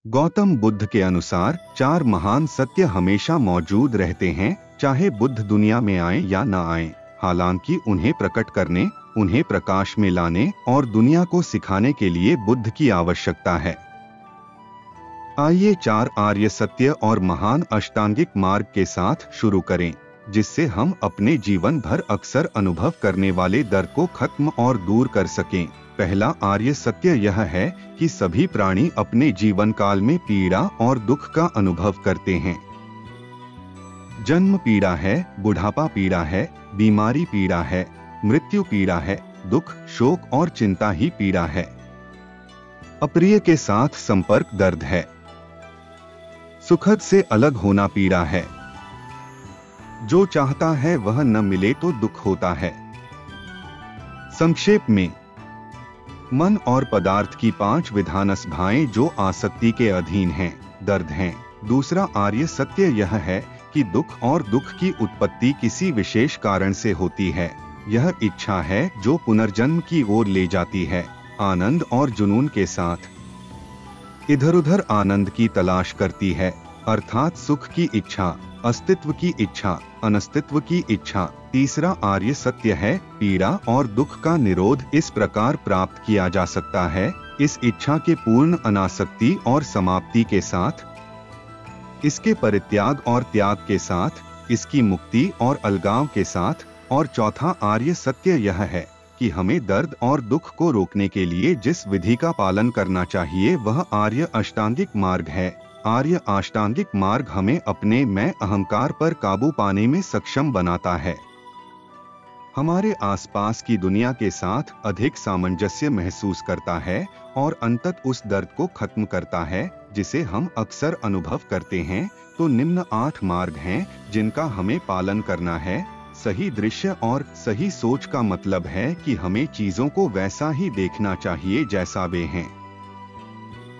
गौतम बुद्ध के अनुसार 4 महान सत्य हमेशा मौजूद रहते हैं, चाहे बुद्ध दुनिया में आए या न आए। हालांकि उन्हें प्रकट करने, उन्हें प्रकाश में लाने और दुनिया को सिखाने के लिए बुद्ध की आवश्यकता है। आइए 4 आर्य सत्य और महान अष्टांगिक मार्ग के साथ शुरू करें, जिससे हम अपने जीवन भर अक्सर अनुभव करने वाले दर्द को खत्म और दूर कर सकें। पहला आर्य सत्य यह है कि सभी प्राणी अपने जीवन काल में पीड़ा और दुख का अनुभव करते हैं। जन्म पीड़ा है, बुढ़ापा पीड़ा है, बीमारी पीड़ा है, मृत्यु पीड़ा है, दुख, शोक और चिंता ही पीड़ा है। अप्रिय के साथ संपर्क दर्द है। सुखद से अलग होना पीड़ा है। जो चाहता है वह न मिले तो दुख होता है। संक्षेप में, मन और पदार्थ की 5 विधानसभाएं जो आसक्ति के अधीन हैं, दर्द हैं। दूसरा आर्य सत्य यह है कि दुख और दुख की उत्पत्ति किसी विशेष कारण से होती है। यह इच्छा है जो पुनर्जन्म की ओर ले जाती है, आनंद और जुनून के साथ। इधर-उधर आनंद की तलाश करती है, अर्थात सुख की इच्छा, अस्तित्व की इच्छा, अनस्तित्व की इच्छा। तीसरा आर्य सत्य है पीड़ा और दुख का निरोध इस प्रकार प्राप्त किया जा सकता है, इस इच्छा के पूर्ण अनासक्ति और समाप्ति के साथ, इसके परित्याग और त्याग के साथ, इसकी मुक्ति और अलगाव के साथ। और चौथा आर्य सत्य यह है कि हमें दर्द और दुख को रोकने के लिए जिस विधि का पालन करना चाहिए वह आर्य अष्टांगिक मार्ग है। आर्य अष्टांगिक मार्ग हमें अपने मैं अहंकार पर काबू पाने में सक्षम बनाता है, हमारे आसपास की दुनिया के साथ अधिक सामंजस्य महसूस करता है और अंतत उस दर्द को खत्म करता है जिसे हम अक्सर अनुभव करते हैं। तो निम्न 8 मार्ग हैं जिनका हमें पालन करना है। सही दृश्य और सही सोच का मतलब है कि हमें चीजों को वैसा ही देखना चाहिए जैसा वे हैं,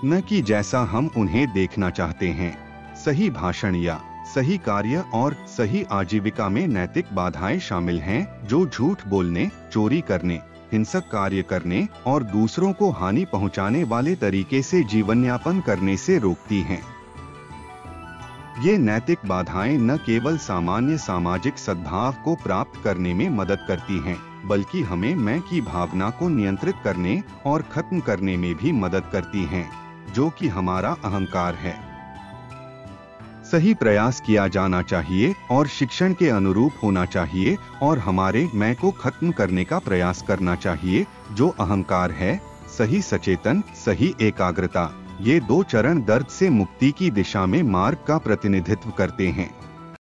न कि जैसा हम उन्हें देखना चाहते हैं। सही भाषण या सही कार्य और सही आजीविका में नैतिक बाधाएं शामिल हैं, जो झूठ बोलने, चोरी करने, हिंसक कार्य करने और दूसरों को हानि पहुंचाने वाले तरीके से जीवन यापन करने से रोकती हैं। ये नैतिक बाधाएं न केवल सामान्य सामाजिक सद्भाव को प्राप्त करने में मदद करती हैं, बल्कि हमें मैं की भावना को नियंत्रित करने और खत्म करने में भी मदद करती हैं, जो कि हमारा अहंकार है। सही प्रयास किया जाना चाहिए और शिक्षण के अनुरूप होना चाहिए और हमारे मैं को खत्म करने का प्रयास करना चाहिए, जो अहंकार है। सही सचेतन, सही एकाग्रता, ये 2 चरण दर्द से मुक्ति की दिशा में मार्ग का प्रतिनिधित्व करते हैं।